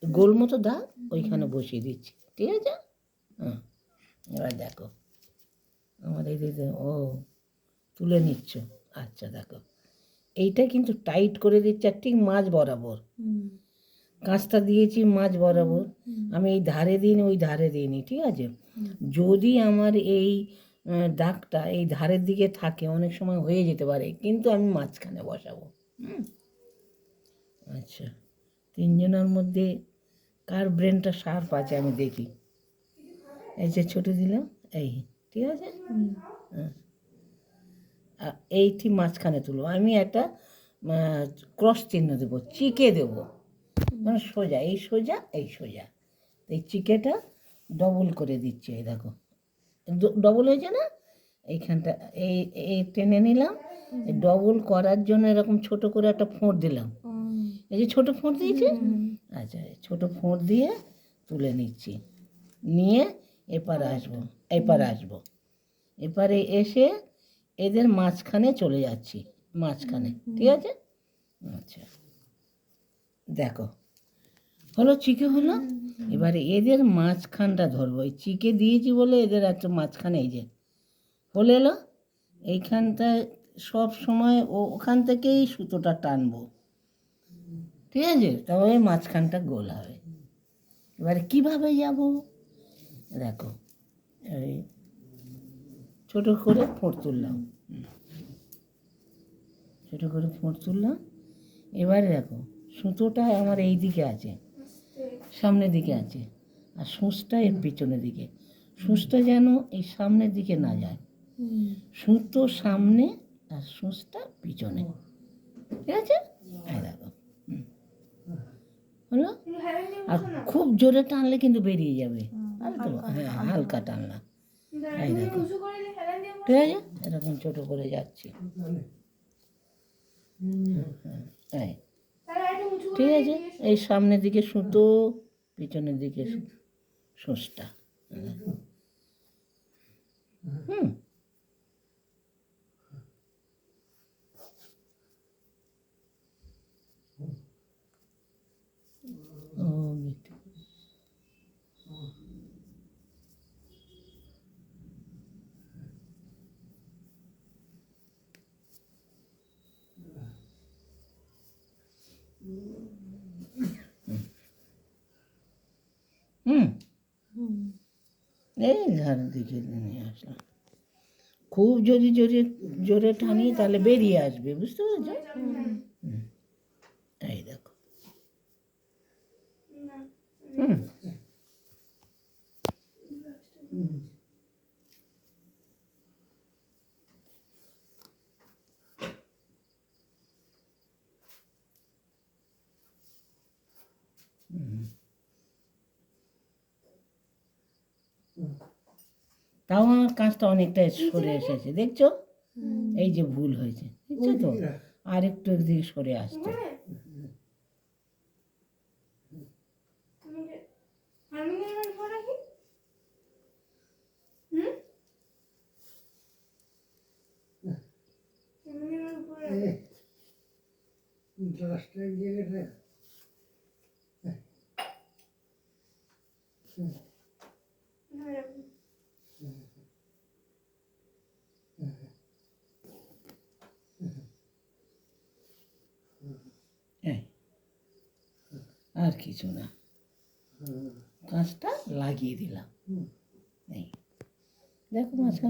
গোল মতো দাগ ওইখানে বসিয়ে দিচ্ছি, ঠিক আছে? হ্যাঁ, এবার দেখো আমার এই দিকে ও তুলে নিচ্ছ। আচ্ছা দেখো, এইটা কিন্তু টাইট করে দিচ্ছি আর ঠিক মাঝ বরাবর কাঁচটা দিয়েছি মাঝ বরাবর। আমি এই ধারে দিইনি, ওই ধারে দিইনি, ঠিক আছে? যদি আমার এই দাগটা এই ধারের দিকে থাকে অনেক সময় হয়ে যেতে পারে, কিন্তু আমি মাঝখানে বসাবো। আচ্ছা, তিনজনের মধ্যে কার ব্রেনটা শার্প আছে আমি দেখি। এই যে ছোটো দিলাম, এই ঠিক আছে। হ্যাঁ, এইটি মাঝখানে তুলব, আমি একটা ক্রস চিহ্ন দেবো, চিকে দেবো, মানে সোজা, এই সোজা এই সোজা। এই চিকেটা ডবল করে দিচ্ছি, এই দেখো ডবল হয়েছে না? এইখানটা এই এই টেনে নিলাম, ডবল করার জন্য এরকম ছোট করে একটা ফোঁড় দিলাম। এই যে ছোটো ফোঁড় দিয়েছি, আচ্ছা ছোটো ফোঁড় দিয়ে তুলে নিচ্ছি, নিয়ে এপারে আসবো, এপারে এসে এদের মাঝখানে চলে যাচ্ছি, মাঝখানে, ঠিক আছে? আচ্ছা দেখো হলো, চিকে হলো। এবারে এদের মাঝখানটা ধরবো, এই চিকে দিয়েছি বলে এদের একটা মাঝখানে এই যে হলে এলো, এইখানটায় সব সময় ওখান থেকেই সুতোটা টানবো, ঠিক আছে? তবে মাঝখানটা গোল হবে। এবারে কীভাবে যাব দেখো, এই ছোটো করে ফোঁড় তুললাম, ছোটো করে ফোঁড় তুললাম। এবারে দেখো সুতোটা আমার এই দিকে আছে, সামনের দিকে আছে, আর সূচটা এর পিছনের দিকে। সূচটা যেন এই সামনের দিকে না যায়, সুতো সামনে আর সূচটা পিছনে, ঠিক আছে? এই দেখো হলো। আর খুব জোরে টানলে কিন্তু বেরিয়ে যাবে, হ্যাঁ হালকা টানলাম, এই দেখো, ঠিক আছে? এরকম ছোটো করে যাচ্ছি, হ্যাঁ ঠিক আছে। এই সামনের দিকে সুতো, পিছনের দিকে সূচটা, হুম ও এই ধার দিকে নিয়ে আসলাম। খুব যদি জোরে জোরে টানি তাহলে বেরিয়ে আসবে, বুঝতে পেরেছো? এই দেখো, হুম তাও আমার কাজটা অনেকটা সরে এসেছে, দেখছো? এই যে ভুল হয়েছে, দেখছো তো? আর একটু একদিকে সরে আসছে। আর কিছু না, কাজটা লাগিয়ে দিলাম, এই দেখো মাঝখানে